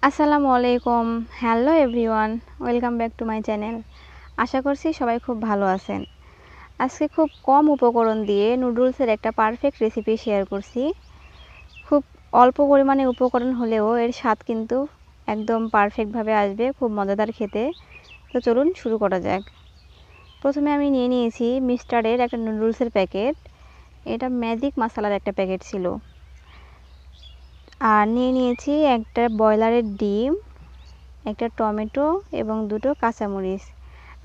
আসসালামু আলাইকুম। Hello everyone, welcome back to my channel. আশা করছি সবাই খুব ভালো আছেন। আজকে খুব কম উপকরণ দিয়ে নুডলসের একটা পারফেক্ট রেসিপি শেয়ার করছি। খুব অল্প পরিমাণে উপকরণ হলেও এর স্বাদ কিন্তু একদম পারফেক্টভাবে আসবে, খুব মজাদার খেতে। তো চলুন শুরু করা যাক। প্রথমে আমি নিয়ে নিয়েছি মিস্টারের একটা নুডলসের প্যাকেট। এটা ম্যাজিক মশলার একটা প্যাকেট ছিল। আর নিয়ে নিয়েছি একটা ব্রয়লারের ডিম, একটা টমেটো এবং দুটো কাঁচামরিচ।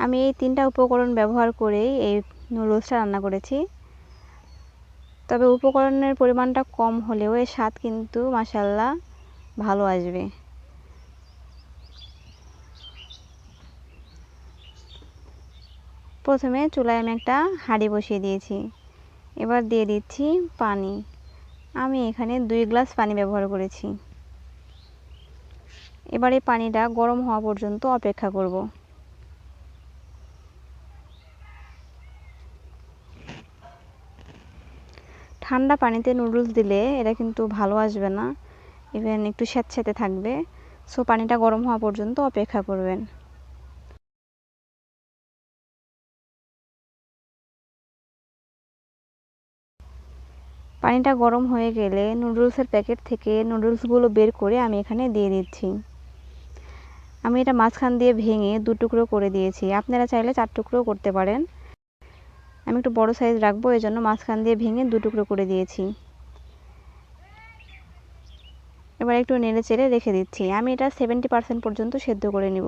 আমি এই তিনটা উপকরণ ব্যবহার করেই এই নুডলসটা রান্না করেছি। তবে উপকরণের পরিমাণটা কম হলেও এর স্বাদ কিন্তু মাশাআল্লাহ ভালো আসবে। প্রথমে চুলায় আমি একটা হাঁড়ি বসিয়ে দিয়েছি। এবার দিয়ে দিচ্ছি পানি। আমি এখানে 2 গ্লাস পানি ব্যবহার করেছি। এবার এই পানিটা গরম হওয়া পর্যন্ত অপেক্ষা করব। ঠান্ডা পানিতে নুডলস দিলে এটা কিন্তু ভালো আসবে না, ইভেন একটু স্যাঁতস্যাঁতে থাকবে। সো পানিটা গরম হওয়া পর্যন্ত অপেক্ষা করবেন। পানিটা গরম হয়ে গেলে নুডলসের প্যাকেট থেকে নুডলসগুলো বের করে আমি এখানে দিয়ে দিচ্ছি। আমি এটা মাঝখান দিয়ে ভেঙে 2 টুকরো করে দিয়েছি। আপনারা চাইলে 4 টুকরোও করতে পারেন। আমি একটু বড় সাইজ রাখবো, এজন্য মাঝখান দিয়ে ভেঙে 2 টুকরো করে দিয়েছি। এবার একটু নেড়ে চেড়ে রেখে দিচ্ছি। আমি এটা 70% পর্যন্ত সেদ্ধ করে নিব।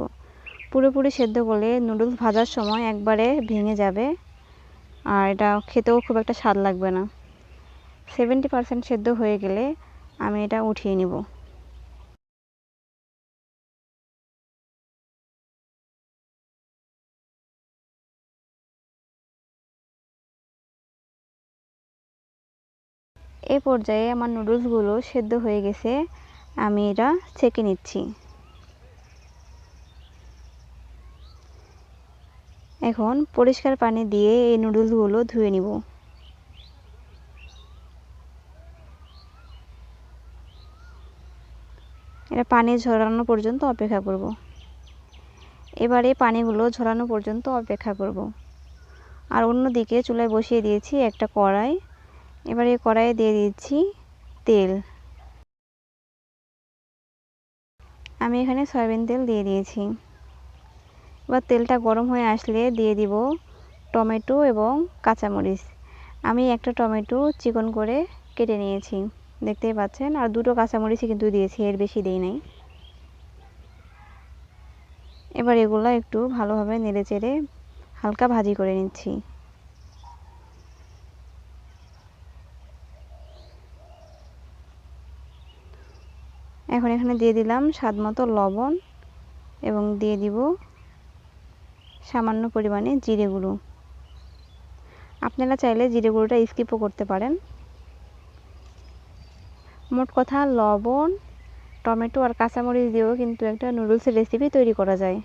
পুরোপুরি সেদ্ধ করলে নুডলস ভাজার সময় একবারে ভেঙে যাবে, আর এটা খেতেও খুব একটা স্বাদ লাগবে না। 70% সেদ্ধ হয়ে গেলে আমি এটা উঠিয়ে নিব। এই পর্যায়ে আমার নুডলসগুলো সেদ্ধ হয়ে গেছে। আমি এটা ছেঁকে নিচ্ছি। এখন পরিষ্কার পানি দিয়ে এই নুডলসগুলো ধুয়ে নিব। এটা পানি ঝরানো পর্যন্ত অপেক্ষা করব। এবারে পানিগুলো ঝরানো পর্যন্ত অপেক্ষা করব। আর অন্যদিকে চুলায় বসিয়ে দিয়েছি একটা কড়াই। এবারে কড়াইয়ে দিয়ে দিচ্ছি তেল। আমি এখানে সয়াবিন তেল দিয়ে দিয়েছি। এবার তেলটা গরম হয়ে আসলে দিয়ে দিব টমেটো এবং কাঁচামরিচ। আমি একটা টমেটো চিকন করে কেটে নিয়েছি, দেখতেই পাচ্ছেন। আর দুটো কাঁচামরিচই কিন্তু দিয়েছি, এর বেশি দেই নাই। এবার এগুলো একটু ভালোভাবে নেড়েচেড়ে হালকা ভাজি করে নিচ্ছি। এখন এখানে দিয়ে দিলাম স্বাদমতো লবণ এবং দিয়ে দিব সামান্য পরিমাণে জিরে গুঁড়ো। আপনারা চাইলে জিরে গুঁড়োটা স্কিপও করতে পারেন। মোট কথা লবণ, টমেটো আর কাঁচামরিচ দিয়েও কিন্তু একটা নুডলসের রেসিপি তৈরি করা যায়।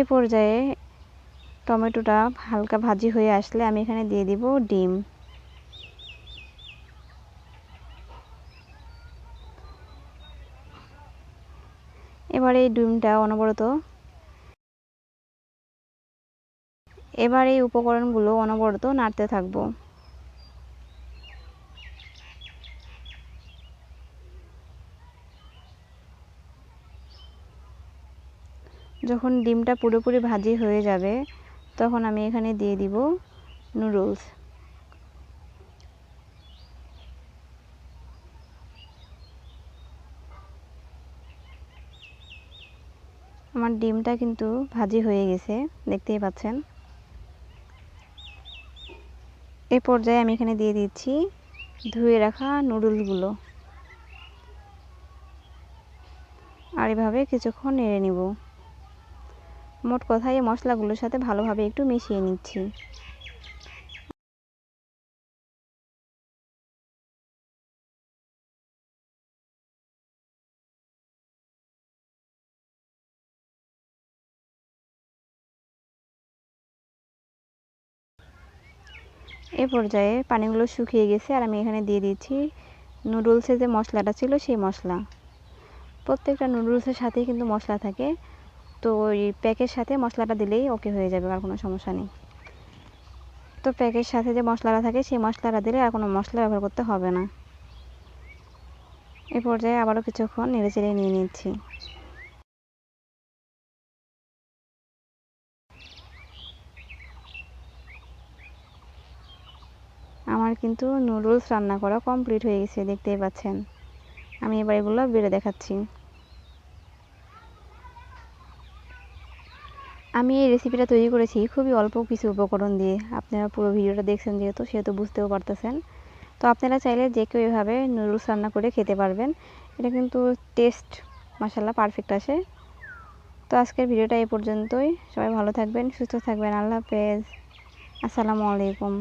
এ পর্যায়ে টমেটোটা হালকা ভাজি হয়ে আসলে আমি এখানে দিয়ে দিব ডিম। এবার এই ডিমটা অনবরত এবার এই উপকরণগুলো অনবরত নাড়তে থাকবো। যখন ডিমটা পুরোপুরি ভাজি হয়ে যাবে তখন আমি এখানে দিয়ে দিব নুডলস। আমার ডিমটা কিন্তু ভাজি হয়ে গেছে, দেখতেই পাচ্ছেন। এই পর্যায়ে আমি এখানে দিয়ে দিচ্ছি ধুয়ে রাখা নুডলসগুলো। আর এভাবে কিছুক্ষণ নেড়ে নিব। মোট কথা এই মশলাগুলোর সাথে ভালোভাবে একটু মিশিয়ে নিচ্ছি। এ পর্যায়ে পানিগুলো শুকিয়ে গেছে আর আমি এখানে দিয়ে দিচ্ছি নুডলসে যে মশলাটা ছিল সেই মশলা। প্রত্যেকটা নুডলসের সাথেই কিন্তু মশলা থাকে, তো ওই প্যাকের সাথে মশলাটা দিলেই ওকে হয়ে যাবে, আর কোনো সমস্যা নেই। তো প্যাকের সাথে যে মশলাটা থাকে সেই মশলাটা দিলে আর কোনো মশলা ব্যবহার করতে হবে না। এ পর্যায়ে আবারও কিছুক্ষণ নেড়েচেড়ে নিয়ে নিচ্ছি। আমার কিন্তু নুডলস রান্না করা কমপ্লিট হয়ে গেছে, দেখতেই পাচ্ছেন। আমি এবার এগুলো বেড়ে দেখাচ্ছি। আমি এই রেসিপিটা তৈরি করেছি খুবই অল্প কিছু উপকরণ দিয়ে। আপনারা পুরো ভিডিওটা দেখছেন সেহেতু বুঝতেও পারতেছেন। তো আপনারা চাইলে যে কেউ এভাবে নুডলস রান্না করে খেতে পারবেন। এটা কিন্তু টেস্ট মাশাআল্লাহ পারফেক্ট আসে। তো আজকের ভিডিওটা এই পর্যন্তই। সবাই ভালো থাকবেন, সুস্থ থাকবেন। আল্লাহ হাফেজ। আসসালামু আলাইকুম।